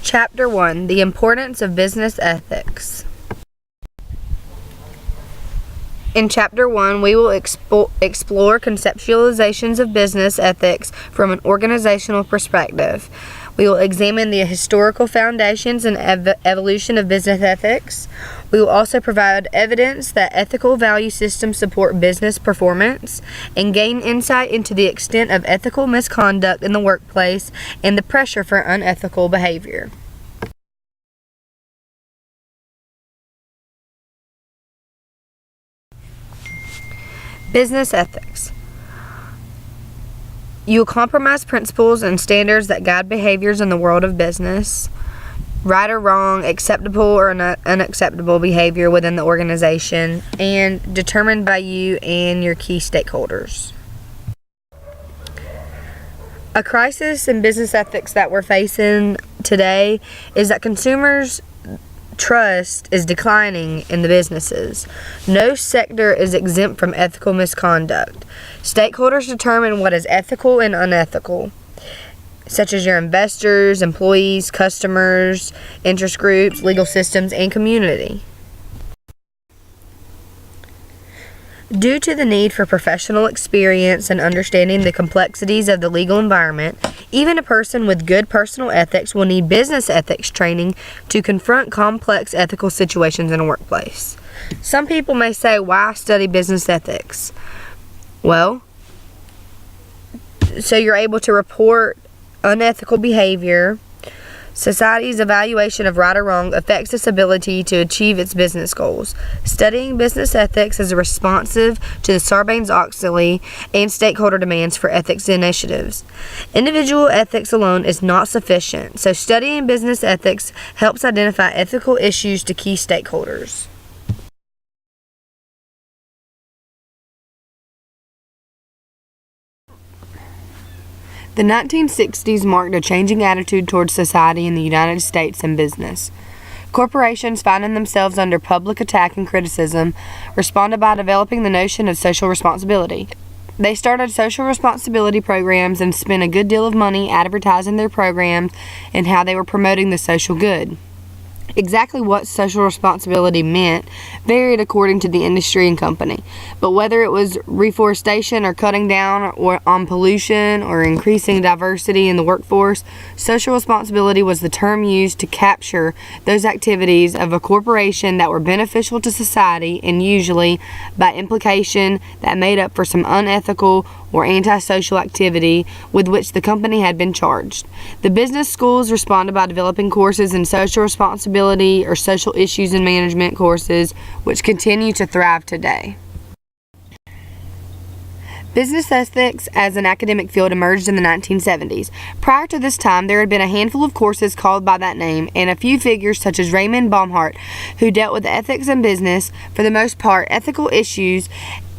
Chapter 1: The Importance of Business Ethics. In Chapter 1, we will explore conceptualizations of business ethics from an organizational perspective. We will examine the historical foundations and evolution of business ethics. We will also provide evidence that ethical value systems support business performance and gain insight into the extent of ethical misconduct in the workplace and the pressure for unethical behavior. Business ethics. You will compromise principles and standards that guide behaviors in the world of business. Right or wrong, acceptable or unacceptable behavior within the organization, and determined by you and your key stakeholders. A crisis in business ethics that we're facing today is that consumers' trust is declining in the businesses. No sector is exempt from ethical misconduct. Stakeholders determine what is ethical and unethical, such as your investors, employees, customers, interest groups, legal systems, and community. Due to the need for professional experience and understanding the complexities of the legal environment, even a person with good personal ethics will need business ethics training to confront complex ethical situations in a workplace. Some people may say, why study business ethics? Well, so you're able to report unethical behavior. Society's evaluation of right or wrong affects its ability to achieve its business goals. Studying business ethics is responsive to the Sarbanes-Oxley and stakeholder demands for ethics initiatives. Individual ethics alone is not sufficient, so studying business ethics helps identify ethical issues to key stakeholders. The 1960s marked a changing attitude towards society in the United States and business. Corporations, finding themselves under public attack and criticism, responded by developing the notion of social responsibility. They started social responsibility programs and spent a good deal of money advertising their programs and how they were promoting the social good. Exactly what social responsibility meant varied according to the industry and company, but whether it was reforestation or cutting down on pollution or increasing diversity in the workforce, social responsibility was the term used to capture those activities of a corporation that were beneficial to society and usually, by implication, that made up for some unethical or antisocial activity with which the company had been charged. The business schools responded by developing courses in social responsibility or social issues and management courses, which continue to thrive today. Business ethics as an academic field emerged in the 1970s. Prior to this time, there had been a handful of courses called by that name, and a few figures such as Raymond Baumhart, who dealt with ethics in business. For the most part, ethical issues,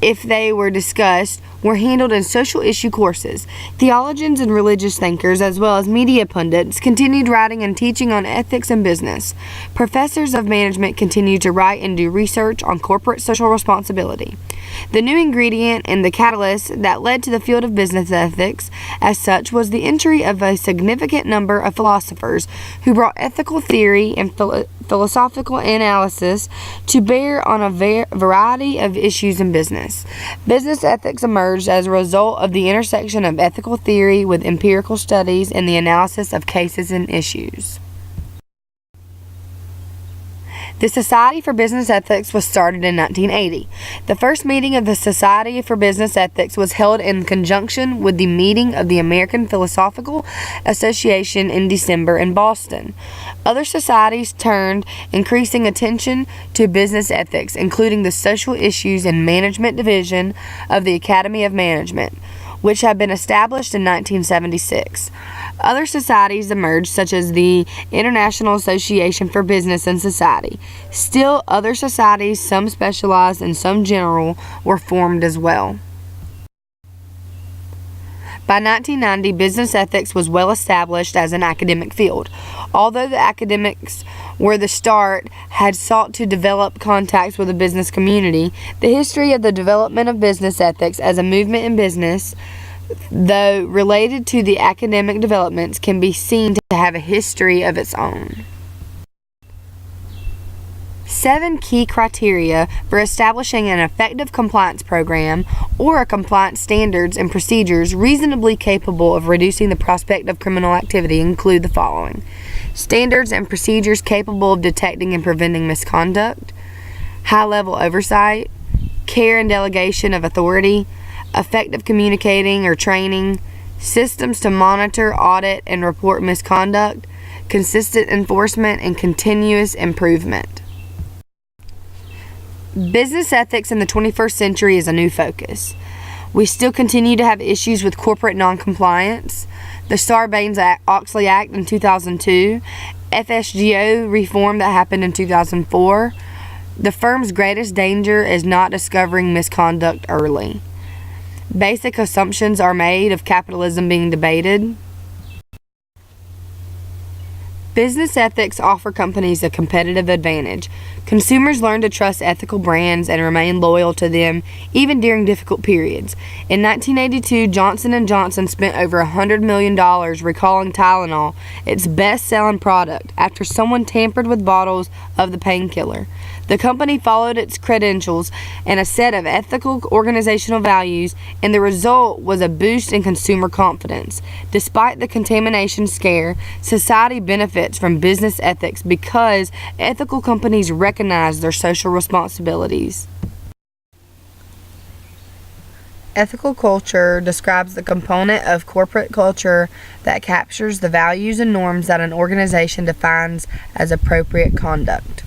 if they were discussed, were handled in social issue courses. Theologians and religious thinkers, as well as media pundits, continued writing and teaching on ethics and business. Professors of management continued to write and do research on corporate social responsibility. The new ingredient and the catalyst that led to the field of business ethics, as such, was the entry of a significant number of philosophers who brought ethical theory and philosophical analysis to bear on a variety of issues in business. Business ethics emerged as a result of the intersection of ethical theory with empirical studies and the analysis of cases and issues. The Society for Business Ethics was started in 1980. The first meeting of the Society for Business Ethics was held in conjunction with the meeting of the American Philosophical Association in December in Boston. Other societies turned increasing attention to business ethics, including the Social Issues and Management Division of the Academy of Management, which had been established in 1976. Other societies emerged, such as the International Association for Business and Society. Still, other societies, some specialized and some general, were formed as well. By 1990, business ethics was well established as an academic field. Although the academics were the start had sought to develop contacts with the business community, the history of the development of business ethics as a movement in business though related to the academic developments, can be seen to have a history of its own. 7 key criteria for establishing an effective compliance program or a compliance standards and procedures reasonably capable of reducing the prospect of criminal activity include the following: standards and procedures capable of detecting and preventing misconduct, high-level oversight, care and delegation of authority, effective communicating or training, systems to monitor, audit, and report misconduct, consistent enforcement, and continuous improvement. Business ethics in the 21st century is a new focus. We still continue to have issues with corporate noncompliance, the Sarbanes-Oxley Act in 2002, FSGO reform that happened in 2004. The firm's greatest danger is not discovering misconduct early. Basic assumptions are made of capitalism being debated. Business ethics offer companies a competitive advantage. Consumers learn to trust ethical brands and remain loyal to them even during difficult periods. In 1982, Johnson & Johnson spent over $100 million recalling Tylenol, its best-selling product, after someone tampered with bottles of the painkiller. The company followed its credentials and a set of ethical organizational values, and the result was a boost in consumer confidence. Despite the contamination scare, society benefits from business ethics because ethical companies recognize their social responsibilities. Ethical culture describes the component of corporate culture that captures the values and norms that an organization defines as appropriate conduct.